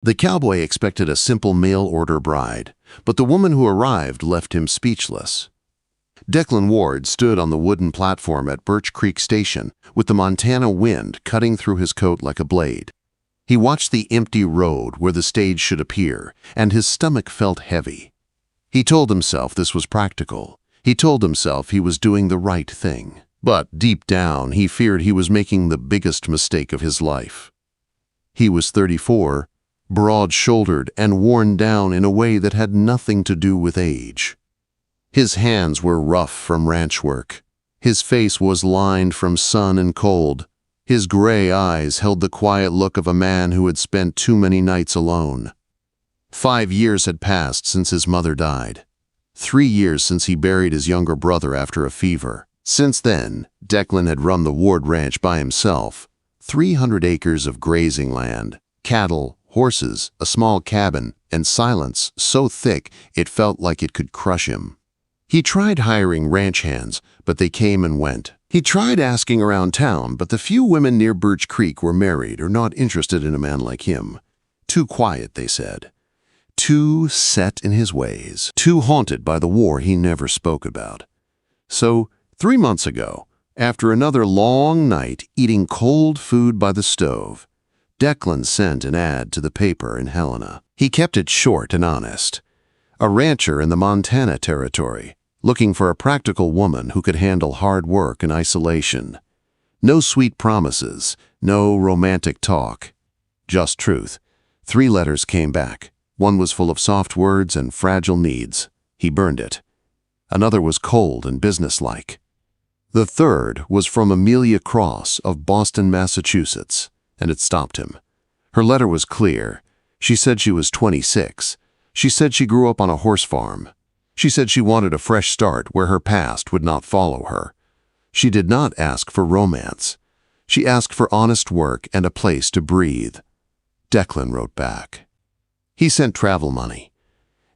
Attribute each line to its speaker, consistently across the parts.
Speaker 1: The cowboy expected a simple mail-order bride, but the woman who arrived left him speechless. Declan Ward stood on the wooden platform at Birch Creek Station with the Montana wind cutting through his coat like a blade. He watched the empty road where the stage should appear, and his stomach felt heavy. He told himself this was practical. He told himself he was doing the right thing. But deep down, he feared he was making the biggest mistake of his life. He was 34, broad-shouldered and worn down in a way that had nothing to do with age. His hands were rough from ranch work. His face was lined from sun and cold. His gray eyes held the quiet look of a man who had spent too many nights alone. 5 years had passed since his mother died. 3 years since he buried his younger brother after a fever. Since then, Declan had run the Ward Ranch by himself. 300 acres of grazing land, cattle, horses, a small cabin, and silence so thick it felt like it could crush him. He tried hiring ranch hands, but they came and went. He tried asking around town, but the few women near Birch Creek were married or not interested in a man like him. Too quiet, they said. Too set in his ways. Too haunted by the war he never spoke about. So, 3 months ago, after another long night eating cold food by the stove, Declan sent an ad to the paper in Helena. He kept it short and honest. A rancher in the Montana Territory, looking for a practical woman who could handle hard work and isolation. No sweet promises, no romantic talk. Just truth. 3 letters came back. One was full of soft words and fragile needs. He burned it. Another was cold and businesslike. The third was from Amelia Cross of Boston, Massachusetts, and it stopped him. Her letter was clear. She said she was 26. She said she grew up on a horse farm. She said she wanted a fresh start where her past would not follow her. She did not ask for romance. She asked for honest work and a place to breathe. Declan wrote back. He sent travel money.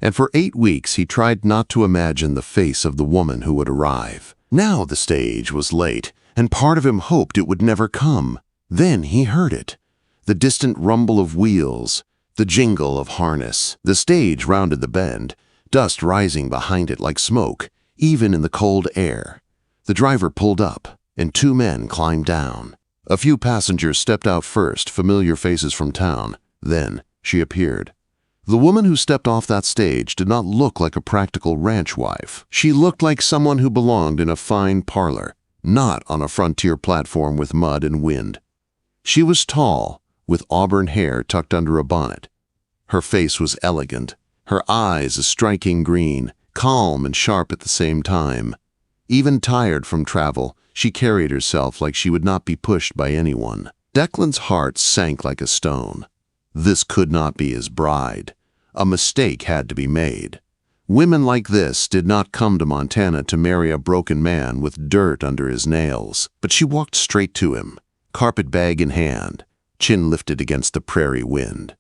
Speaker 1: And for 8 weeks he tried not to imagine the face of the woman who would arrive. Now the stage was late, and part of him hoped it would never come. Then he heard it. The distant rumble of wheels, the jingle of harness. The stage rounded the bend, dust rising behind it like smoke, even in the cold air. The driver pulled up, and 2 men climbed down. A few passengers stepped out first, familiar faces from town. Then she appeared. The woman who stepped off that stage did not look like a practical ranch wife. She looked like someone who belonged in a fine parlor, not on a frontier platform with mud and wind. She was tall, with auburn hair tucked under a bonnet. Her face was elegant, her eyes a striking green, calm and sharp at the same time. Even tired from travel, she carried herself like she would not be pushed by anyone. Declan's heart sank like a stone. This could not be his bride. A mistake had to be made. Women like this did not come to Montana to marry a broken man with dirt under his nails. But she walked straight to him, carpetbag in hand, chin lifted against the prairie wind.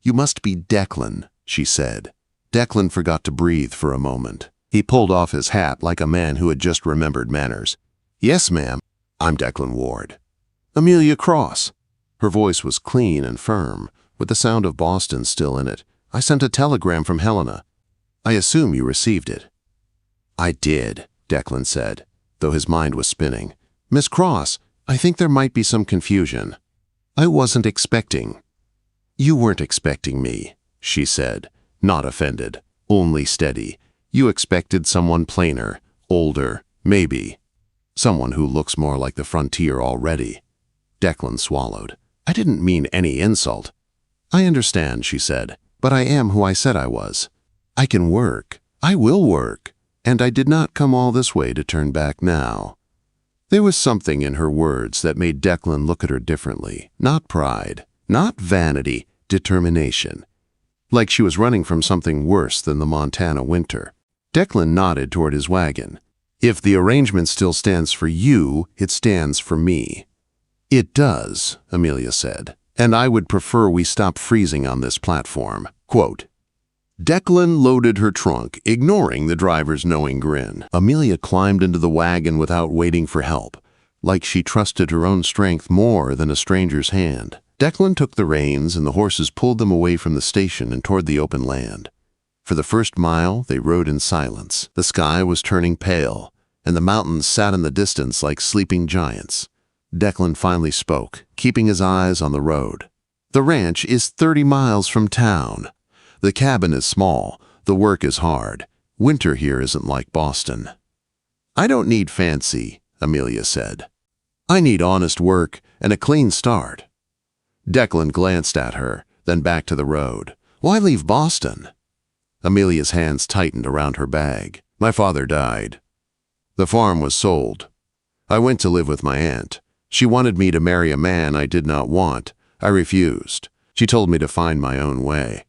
Speaker 1: "You must be Declan," she said. Declan forgot to breathe for a moment. He pulled off his hat like a man who had just remembered manners. "Yes, ma'am. I'm Declan Ward." "Amelia Cross." Her voice was clean and firm, with the sound of Boston still in it. "I sent a telegram from Helena. I assume you received it." "I did," Declan said, though his mind was spinning. "Miss Cross, I think there might be some confusion. I wasn't expecting—" "You weren't expecting me," she said, not offended, only steady. "You expected someone plainer, older, maybe. Someone who looks more like the frontier already." Declan swallowed. "I didn't mean any insult." "I understand," she said, "but I am who I said I was. I can work. I will work. And I did not come all this way to turn back now." There was something in her words that made Declan look at her differently. Not pride, not vanity, determination. Like she was running from something worse than the Montana winter. Declan nodded toward his wagon. "If the arrangement still stands for you, it stands for me." "It does," Amelia said, "and I would prefer we stop freezing on this platform." Quote, Declan loaded her trunk, ignoring the driver's knowing grin. Amelia climbed into the wagon without waiting for help, like she trusted her own strength more than a stranger's hand. Declan took the reins, and the horses pulled them away from the station and toward the open land. For the first mile, they rode in silence. The sky was turning pale, and the mountains sat in the distance like sleeping giants. Declan finally spoke, keeping his eyes on the road. "The ranch is 30 miles from town. The cabin is small. The work is hard. Winter here isn't like Boston." "I don't need fancy," Amelia said. "I need honest work and a clean start." Declan glanced at her, then back to the road. "Why leave Boston?" Amelia's hands tightened around her bag. "My father died. The farm was sold. I went to live with my aunt. She wanted me to marry a man I did not want. I refused. She told me to find my own way."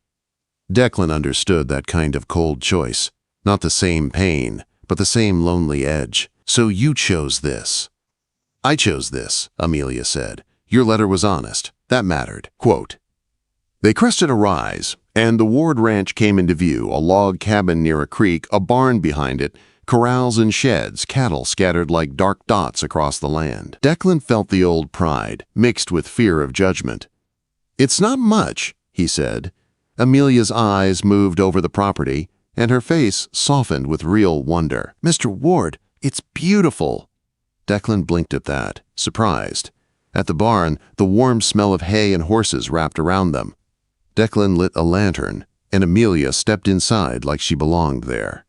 Speaker 1: Declan understood that kind of cold choice. Not the same pain, but the same lonely edge. "So you chose this." "I chose this," Amelia said. "Your letter was honest. That mattered." Quote, They crested a rise, and the Ward Ranch came into view, a log cabin near a creek, a barn behind it, corrals and sheds, cattle scattered like dark dots across the land. Declan felt the old pride, mixed with fear of judgment. "It's not much," he said. Amelia's eyes moved over the property, and her face softened with real wonder. "Mr. Ward, it's beautiful." Declan blinked at that, surprised. At the barn, the warm smell of hay and horses wrapped around them. Declan lit a lantern, and Amelia stepped inside like she belonged there.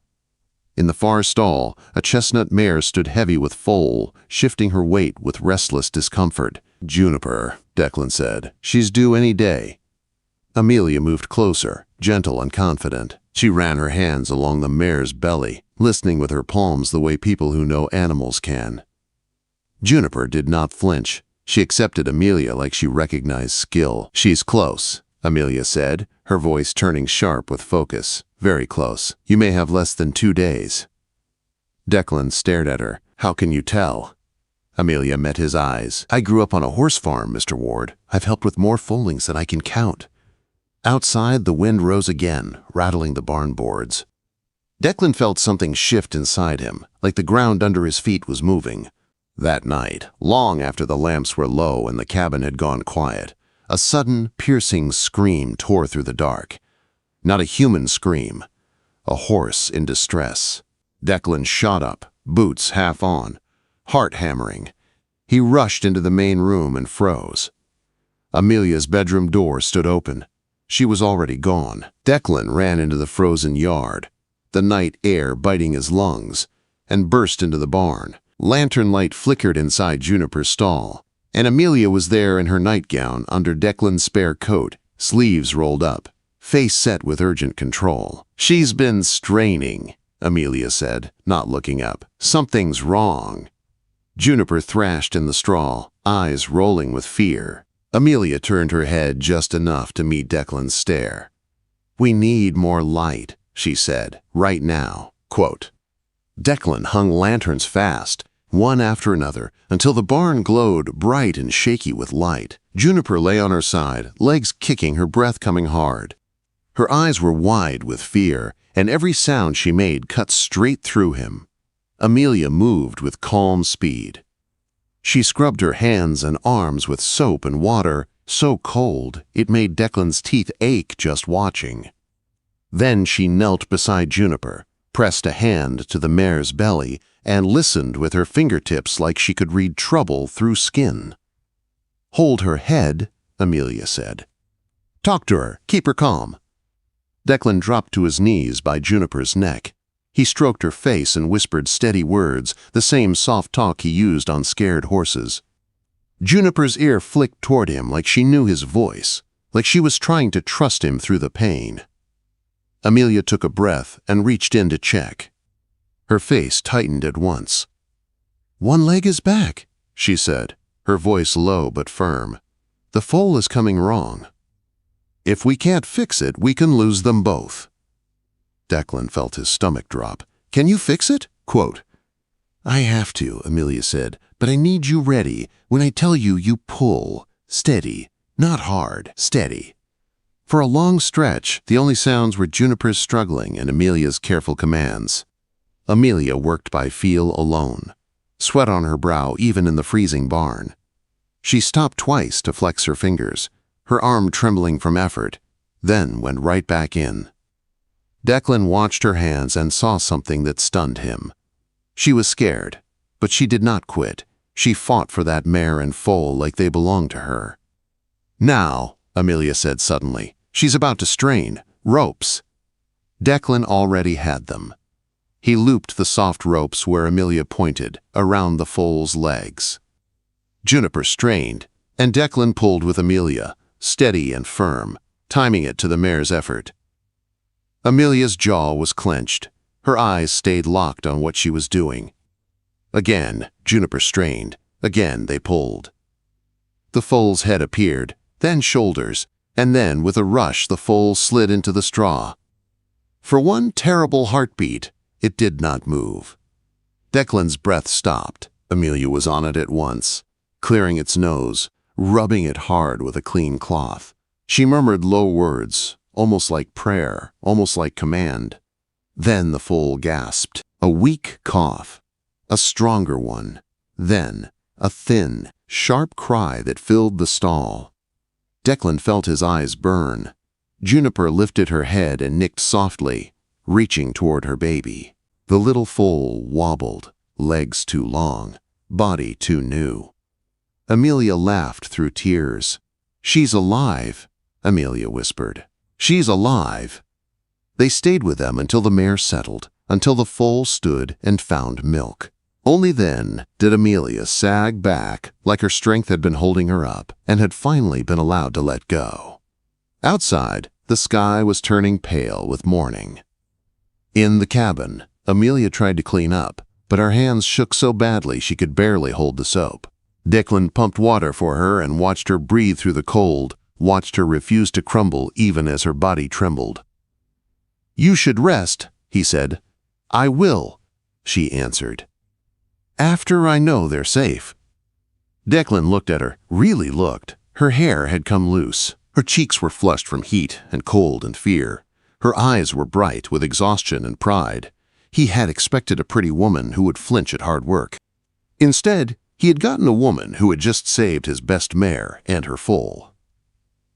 Speaker 1: In the far stall, a chestnut mare stood heavy with foal, shifting her weight with restless discomfort. "Juniper," Declan said. "She's due any day." Amelia moved closer, gentle and confident. She ran her hands along the mare's belly, listening with her palms the way people who know animals can. Juniper did not flinch. She accepted Amelia like she recognized skill. "She's close," Amelia said, her voice turning sharp with focus. "Very close. You may have less than 2 days." Declan stared at her. "How can you tell?" Amelia met his eyes. "I grew up on a horse farm, Mr. Ward. I've helped with more foalings than I can count." Outside, the wind rose again, rattling the barn boards. Declan felt something shift inside him, like the ground under his feet was moving. That night, long after the lamps were low and the cabin had gone quiet, a sudden, piercing scream tore through the dark. Not a human scream. A horse in distress. Declan shot up, boots half on, heart hammering. He rushed into the main room and froze. Amelia's bedroom door stood open. She was already gone. Declan ran into the frozen yard, the night air biting his lungs, and burst into the barn. Lantern light flickered inside Juniper's stall, and Amelia was there in her nightgown under Declan's spare coat, sleeves rolled up, face set with urgent control. "She's been straining," Amelia said, not looking up. "Something's wrong." Juniper thrashed in the straw, eyes rolling with fear. Amelia turned her head just enough to meet Declan's stare. "We need more light," she said, "right now." Quote, Declan hung lanterns fast, one after another, until the barn glowed bright and shaky with light. Juniper lay on her side, legs kicking, her breath coming hard. Her eyes were wide with fear, and every sound she made cut straight through him. Amelia moved with calm speed. She scrubbed her hands and arms with soap and water, so cold it made Declan's teeth ache just watching. Then she knelt beside Juniper, pressed a hand to the mare's belly, and listened with her fingertips like she could read trouble through skin. "Hold her head," Amelia said. "Talk to her. Keep her calm." Declan dropped to his knees by Juniper's neck. He stroked her face and whispered steady words, the same soft talk he used on scared horses. Juniper's ear flicked toward him like she knew his voice, like she was trying to trust him through the pain. Amelia took a breath and reached in to check. Her face tightened at once. "One leg is back," she said, her voice low but firm. "The foal is coming wrong. If we can't fix it, we can lose them both." Declan felt his stomach drop. "Can you fix it?" Quote, "I have to," Amelia said, "but I need you ready. When I tell you, you pull. Steady. Not hard. Steady." For a long stretch, the only sounds were Juniper's struggling and Amelia's careful commands. Amelia worked by feel alone, sweat on her brow even in the freezing barn. She stopped twice to flex her fingers, her arm trembling from effort, then went right back in. Declan watched her hands and saw something that stunned him. She was scared, but she did not quit. She fought for that mare and foal like they belonged to her. "Now," Amelia said suddenly. "She's about to strain. Ropes." Declan already had them. He looped the soft ropes where Amelia pointed, around the foal's legs. Juniper strained, and Declan pulled with Amelia, steady and firm, timing it to the mare's effort. Amelia's jaw was clenched. Her eyes stayed locked on what she was doing. Again, Juniper strained. Again, they pulled. The foal's head appeared, then shoulders, and then, with a rush, the foal slid into the straw. For one terrible heartbeat, it did not move. Declan's breath stopped. Amelia was on it at once, clearing its nose, rubbing it hard with a clean cloth. She murmured low words, almost like prayer, almost like command. Then the foal gasped, a weak cough, a stronger one, then a thin, sharp cry that filled the stall. Declan felt his eyes burn. Juniper lifted her head and nicked softly, reaching toward her baby. The little foal wobbled, legs too long, body too new. Amelia laughed through tears. "She's alive," Amelia whispered. "She's alive." They stayed with them until the mare settled, until the foal stood and found milk. Only then did Amelia sag back like her strength had been holding her up and had finally been allowed to let go. Outside, the sky was turning pale with morning. In the cabin, Amelia tried to clean up, but her hands shook so badly she could barely hold the soap. Declan pumped water for her and watched her breathe through the cold, watched her refuse to crumble even as her body trembled. "You should rest," he said. "I will," she answered. "After I know they're safe." Declan looked at her, really looked. Her hair had come loose. Her cheeks were flushed from heat and cold and fear. Her eyes were bright with exhaustion and pride. He had expected a pretty woman who would flinch at hard work. Instead, he had gotten a woman who had just saved his best mare and her foal.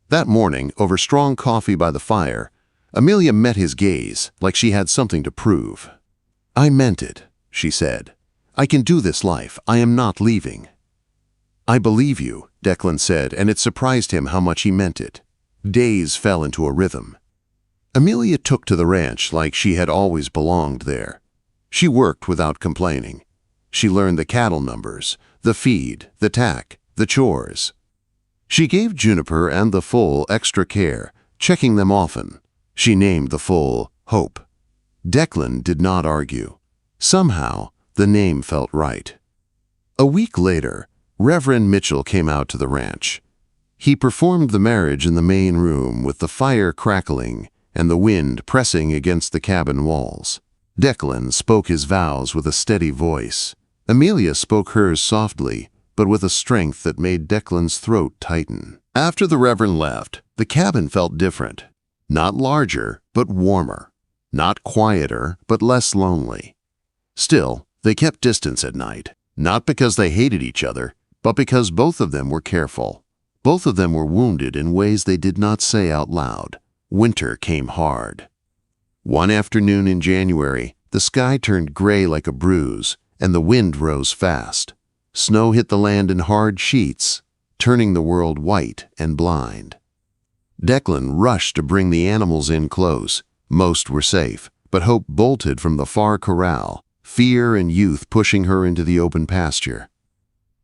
Speaker 1: That morning, over strong coffee by the fire, Amelia met his gaze like she had something to prove. "I meant it," she said. "I can do this life. I am not leaving." "I believe you," Declan said, and it surprised him how much he meant it. Days fell into a rhythm. Amelia took to the ranch like she had always belonged there. She worked without complaining. She learned the cattle numbers, the feed, the tack, the chores. She gave Juniper and the foal extra care, checking them often. She named the foal Hope. Declan did not argue. Somehow, the name felt right. A week later, Reverend Mitchell came out to the ranch. He performed the marriage in the main room with the fire crackling and the wind pressing against the cabin walls. Declan spoke his vows with a steady voice. Amelia spoke hers softly, but with a strength that made Declan's throat tighten. After the Reverend left, the cabin felt different. Not larger, but warmer. Not quieter, but less lonely. Still, they kept distance at night, not because they hated each other, but because both of them were careful. Both of them were wounded in ways they did not say out loud. Winter came hard. One afternoon in January, the sky turned gray like a bruise, and the wind rose fast. Snow hit the land in hard sheets, turning the world white and blind. Declan rushed to bring the animals in close. Most were safe, but Hope bolted from the far corral, fear and youth pushing her into the open pasture.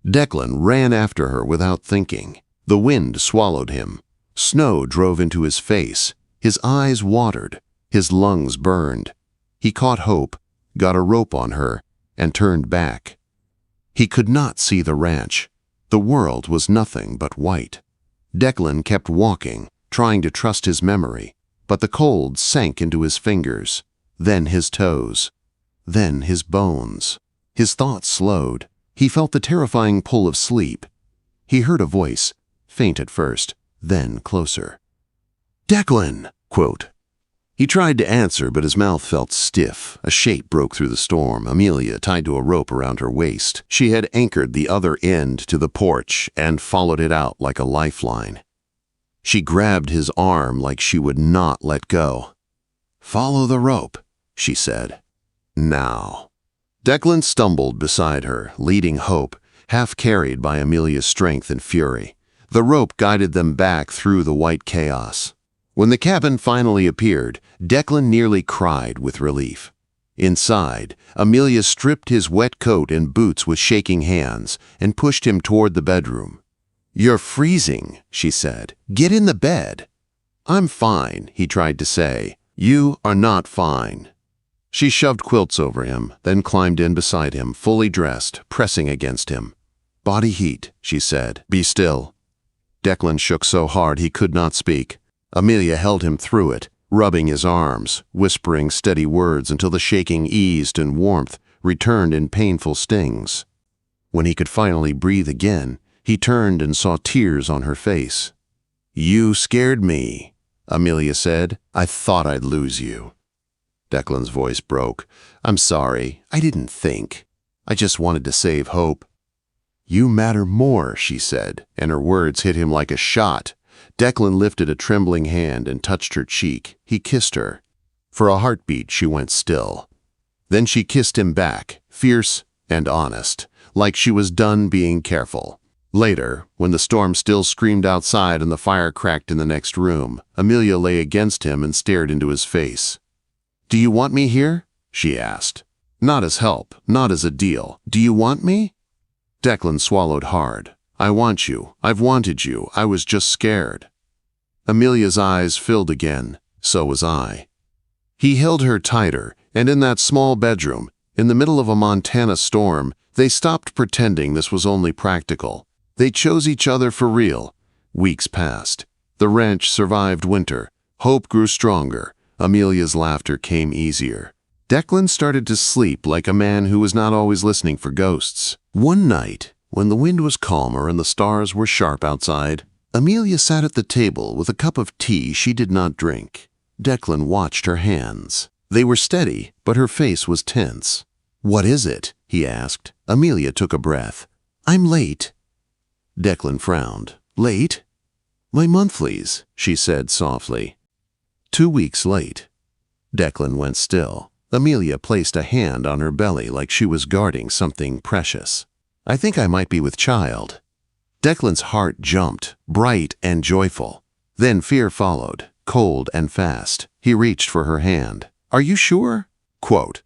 Speaker 1: Declan ran after her without thinking. The wind swallowed him. Snow drove into his face. His eyes watered. His lungs burned. He caught Hope, got a rope on her, and turned back. He could not see the ranch. The world was nothing but white. Declan kept walking, trying to trust his memory, but the cold sank into his fingers, then his toes, then his bones. His thoughts slowed. He felt the terrifying pull of sleep. He heard a voice, faint at first, then closer. "Declan!" Quote. He tried to answer, but his mouth felt stiff. A shape broke through the storm, Amelia tied to a rope around her waist. She had anchored the other end to the porch and followed it out like a lifeline. She grabbed his arm like she would not let go. "Follow the rope," she said. "Now." Declan stumbled beside her, leading Hope, half carried by Amelia's strength and fury. The rope guided them back through the white chaos. When the cabin finally appeared, Declan nearly cried with relief. Inside, Amelia stripped his wet coat and boots with shaking hands and pushed him toward the bedroom. "You're freezing," she said. "Get in the bed." "I'm fine," he tried to say. "You are not fine." She shoved quilts over him, then climbed in beside him, fully dressed, pressing against him. "Body heat," she said. "Be still." Declan shook so hard he could not speak. Amelia held him through it, rubbing his arms, whispering steady words until the shaking eased and warmth returned in painful stings. When he could finally breathe again, he turned and saw tears on her face. "You scared me," Amelia said. "I thought I'd lose you." Declan's voice broke. "I'm sorry. I didn't think. I just wanted to save Hope." "You matter more," she said, and her words hit him like a shot. Declan lifted a trembling hand and touched her cheek. He kissed her. For a heartbeat, she went still. Then she kissed him back, fierce and honest, like she was done being careful. Later, when the storm still screamed outside and the fire cracked in the next room, Amelia lay against him and stared into his face. "Do you want me here?" she asked. "Not as help, not as a deal. Do you want me?" Declan swallowed hard. "I want you. I've wanted you. I was just scared." Amelia's eyes filled again. So was I. He held her tighter, and in that small bedroom, in the middle of a Montana storm, they stopped pretending this was only practical. They chose each other for real. Weeks passed. The ranch survived winter. Hope grew stronger. Amelia's laughter came easier. Declan started to sleep like a man who was not always listening for ghosts. One night, when the wind was calmer and the stars were sharp outside, Amelia sat at the table with a cup of tea she did not drink. Declan watched her hands. They were steady, but her face was tense. "What is it?" he asked. Amelia took a breath. "I'm late." Declan frowned. "Late?" "My monthlies," she said softly. 2 weeks late. Declan went still. Amelia placed a hand on her belly like she was guarding something precious. "I think I might be with child." Declan's heart jumped, bright and joyful. Then fear followed, cold and fast. He reached for her hand. "Are you sure?" Quote,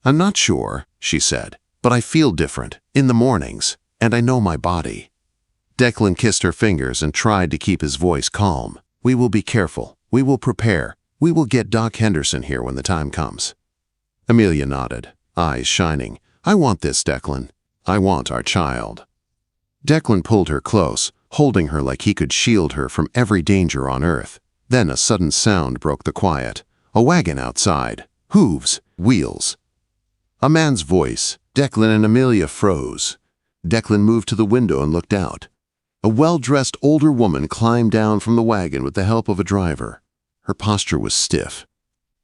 Speaker 1: "I'm not sure," she said, "but I feel different, in the mornings, and I know my body." Declan kissed her fingers and tried to keep his voice calm. "We will be careful. We will prepare. We will get Doc Henderson here when the time comes." Amelia nodded, eyes shining. "I want this, Declan. I want our child." Declan pulled her close, holding her like he could shield her from every danger on earth. Then a sudden sound broke the quiet. A wagon outside. Hooves. Wheels. A man's voice. Declan and Amelia froze. Declan moved to the window and looked out. A well-dressed older woman climbed down from the wagon with the help of a driver. Her posture was stiff.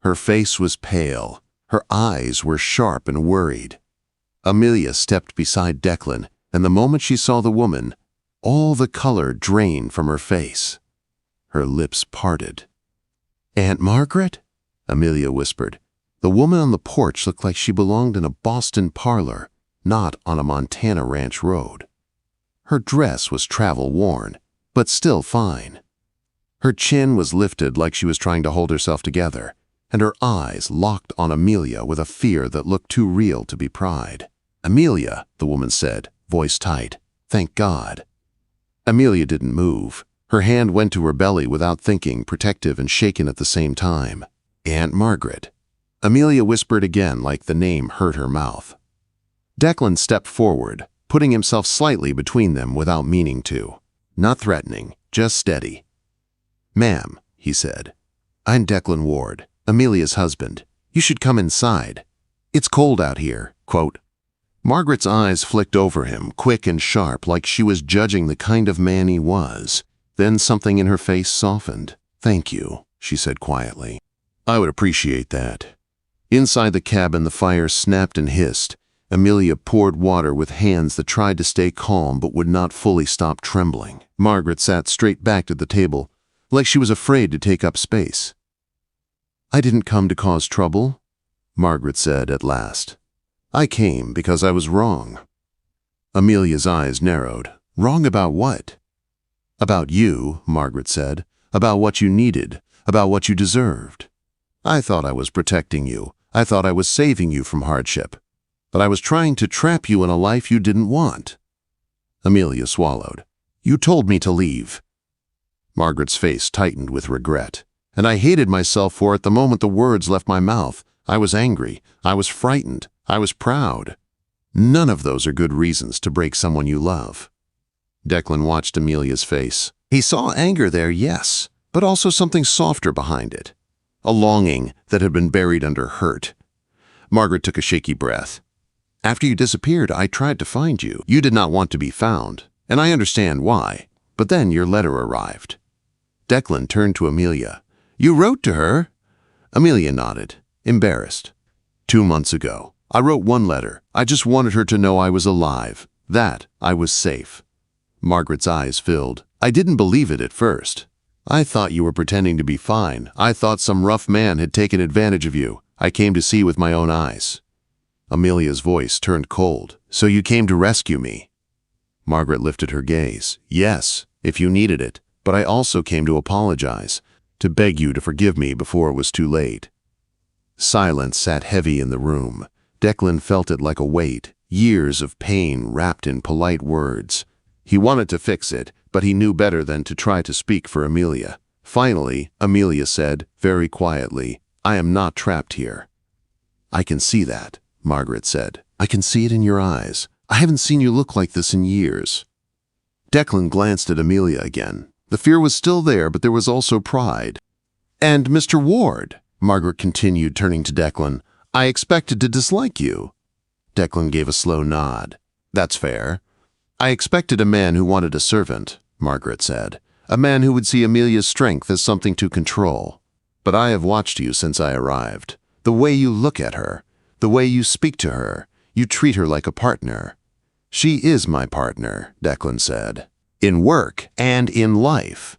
Speaker 1: Her face was pale. Her eyes were sharp and worried. Amelia stepped beside Declan, and the moment she saw the woman, all the color drained from her face. Her lips parted. "Aunt Margaret?" Amelia whispered. The woman on the porch looked like she belonged in a Boston parlor, not on a Montana ranch road. Her dress was travel-worn, but still fine. Her chin was lifted like she was trying to hold herself together, and her eyes locked on Amelia with a fear that looked too real to be pride. "Amelia," the woman said, voice tight. "Thank God." Amelia didn't move. Her hand went to her belly without thinking, protective and shaken at the same time. "Aunt Margaret." Amelia whispered again like the name hurt her mouth. Declan stepped forward, putting himself slightly between them without meaning to. Not threatening, just steady. "Ma'am," he said, "I'm Declan Ward, Amelia's husband. You should come inside. It's cold out here." Quote. Margaret's eyes flicked over him, quick and sharp, like she was judging the kind of man he was. Then something in her face softened. "Thank you," she said quietly. I would appreciate that. Inside the cabin, the fire snapped and hissed. Amelia poured water with hands that tried to stay calm but would not fully stop trembling. Margaret sat straight back at the table, like she was afraid to take up space. I didn't come to cause trouble, Margaret said at last. I came because I was wrong. Amelia's eyes narrowed. Wrong about what? About you, Margaret said. About what you needed. About what you deserved. I thought I was protecting you. I thought I was saving you from hardship. But I was trying to trap you in a life you didn't want. Amelia swallowed. You told me to leave. Margaret's face tightened with regret, and I hated myself for it the moment the words left my mouth. I was angry. I was frightened. I was proud. None of those are good reasons to break someone you love. Declan watched Amelia's face. He saw anger there, yes, but also something softer behind it. A longing that had been buried under hurt. Margaret took a shaky breath. After you disappeared, I tried to find you. You did not want to be found, and I understand why. But then your letter arrived. Declan turned to Amelia. You wrote to her? Amelia nodded, embarrassed. 2 months ago. I wrote one letter. I just wanted her to know I was alive, that I was safe. Margaret's eyes filled. I didn't believe it at first. I thought you were pretending to be fine. I thought some rough man had taken advantage of you. I came to see with my own eyes. Amelia's voice turned cold. So you came to rescue me? Margaret lifted her gaze. Yes, if you needed it, but I also came to apologize, to beg you to forgive me before it was too late. Silence sat heavy in the room. Declan felt it like a weight, years of pain wrapped in polite words. He wanted to fix it, but he knew better than to try to speak for Amelia. Finally, Amelia said, very quietly, I am not trapped here. I can see that, Margaret said. I can see it in your eyes. I haven't seen you look like this in years. Declan glanced at Amelia again. The fear was still there, but there was also pride. And Mr. Ward, Margaret continued, turning to Declan, I expected to dislike you. Declan gave a slow nod. That's fair. I expected a man who wanted a servant, Margaret said. A man who would see Amelia's strength as something to control. But I have watched you since I arrived. The way you look at her, the way you speak to her, you treat her like a partner. She is my partner, Declan said. In work and in life.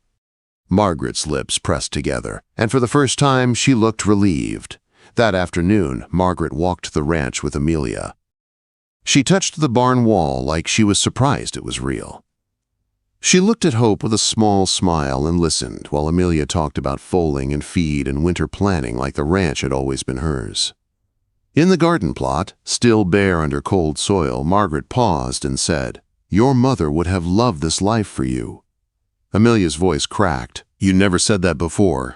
Speaker 1: Margaret's lips pressed together, and for the first time she looked relieved. That afternoon, Margaret walked the ranch with Amelia. She touched the barn wall like she was surprised it was real. She looked at Hope with a small smile and listened while Amelia talked about foaling and feed and winter planning like the ranch had always been hers. In the garden plot, still bare under cold soil, Margaret paused and said, Your mother would have loved this life for you. Amelia's voice cracked. You never said that before.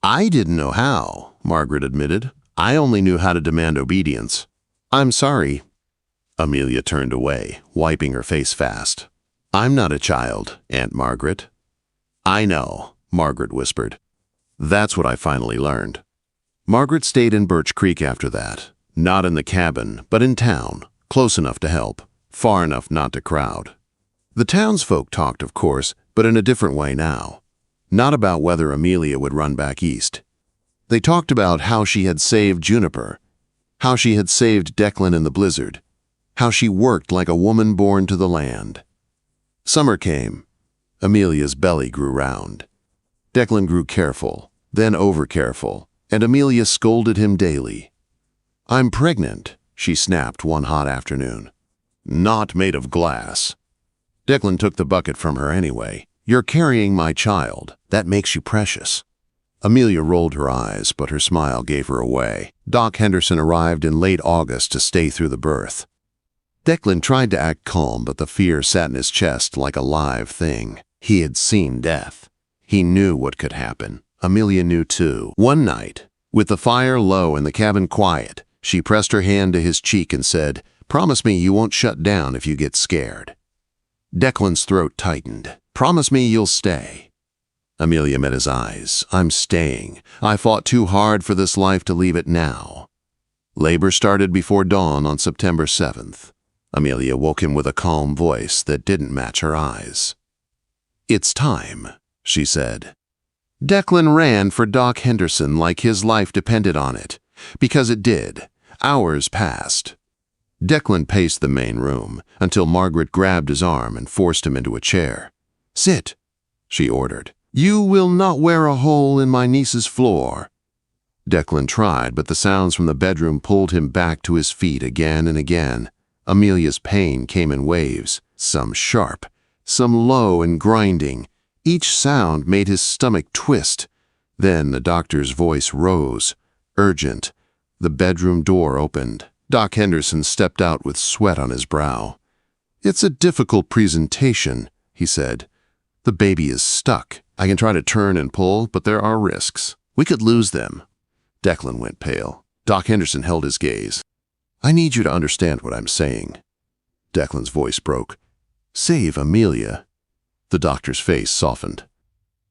Speaker 1: I didn't know how, Margaret admitted. I only knew how to demand obedience. I'm sorry. Amelia turned away, wiping her face fast. I'm not a child, Aunt Margaret. I know, Margaret whispered. That's what I finally learned. Margaret stayed in Birch Creek after that. Not in the cabin, but in town, close enough to help, far enough not to crowd. The townsfolk talked, of course, but in a different way now. Not about whether Amelia would run back east. They talked about how she had saved Juniper, how she had saved Declan in the blizzard, how she worked like a woman born to the land. Summer came. Amelia's belly grew round. Declan grew careful, then over-careful, and Amelia scolded him daily. I'm pregnant, she snapped one hot afternoon. Not made of glass. Declan took the bucket from her anyway. You're carrying my child. That makes you precious. Amelia rolled her eyes, but her smile gave her away. Doc Henderson arrived in late August to stay through the birth. Declan tried to act calm, but the fear sat in his chest like a live thing. He had seen death. He knew what could happen. Amelia knew too. One night, with the fire low and the cabin quiet, she pressed her hand to his cheek and said, Promise me you won't shut down if you get scared. Declan's throat tightened. Promise me you'll stay. Amelia met his eyes. I'm staying. I fought too hard for this life to leave it now. Labor started before dawn on September 7th. Amelia woke him with a calm voice that didn't match her eyes. It's time, she said. Declan ran for Doc Henderson like his life depended on it, because it did. Hours passed. Declan paced the main room until Margaret grabbed his arm and forced him into a chair. "Sit," she ordered. "You will not wear a hole in my niece's floor." Declan tried, but the sounds from the bedroom pulled him back to his feet again and again. Amelia's pain came in waves, some sharp, some low and grinding. Each sound made his stomach twist. Then the doctor's voice rose, urgent. The bedroom door opened. Doc Henderson stepped out with sweat on his brow. "It's a difficult presentation," he said. "The baby is stuck. I can try to turn and pull, but there are risks. We could lose them." Declan went pale. Doc Henderson held his gaze. "I need you to understand what I'm saying." Declan's voice broke. "Save Amelia." The doctor's face softened.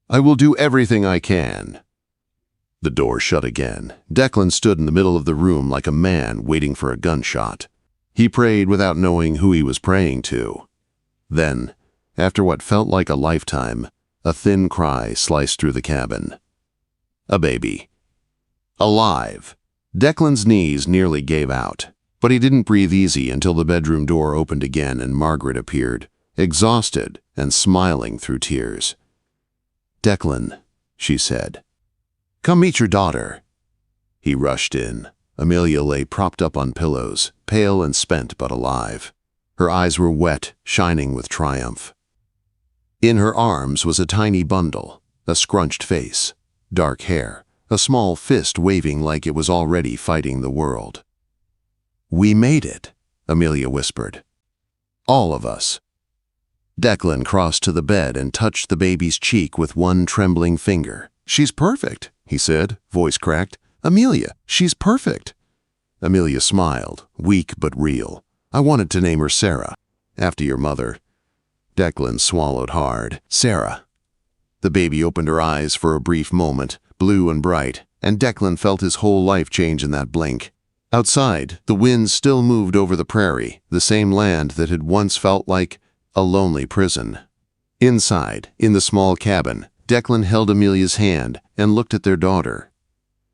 Speaker 1: "I will do everything I can." The door shut again. Declan stood in the middle of the room like a man waiting for a gunshot. He prayed without knowing who he was praying to. Then, after what felt like a lifetime, a thin cry sliced through the cabin. A baby. Alive. Declan's knees nearly gave out, but he didn't breathe easy until the bedroom door opened again and Margaret appeared, exhausted and smiling through tears. "Declan," she said, "come meet your daughter." He rushed in. Amelia lay propped up on pillows, pale and spent but alive. Her eyes were wet, shining with triumph. In her arms was a tiny bundle, a scrunched face, dark hair, a small fist waving like it was already fighting the world. "We made it," Amelia whispered. "All of us." Declan crossed to the bed and touched the baby's cheek with one trembling finger. "She's perfect," he said, voice cracked. "Amelia, she's perfect." Amelia smiled, weak but real. "I wanted to name her Sarah, after your mother." Declan swallowed hard. "Sarah." The baby opened her eyes for a brief moment, blue and bright, and Declan felt his whole life change in that blink. Outside, the wind still moved over the prairie, the same land that had once felt like a lonely prison. Inside, in the small cabin, Declan held Amelia's hand and looked at their daughter.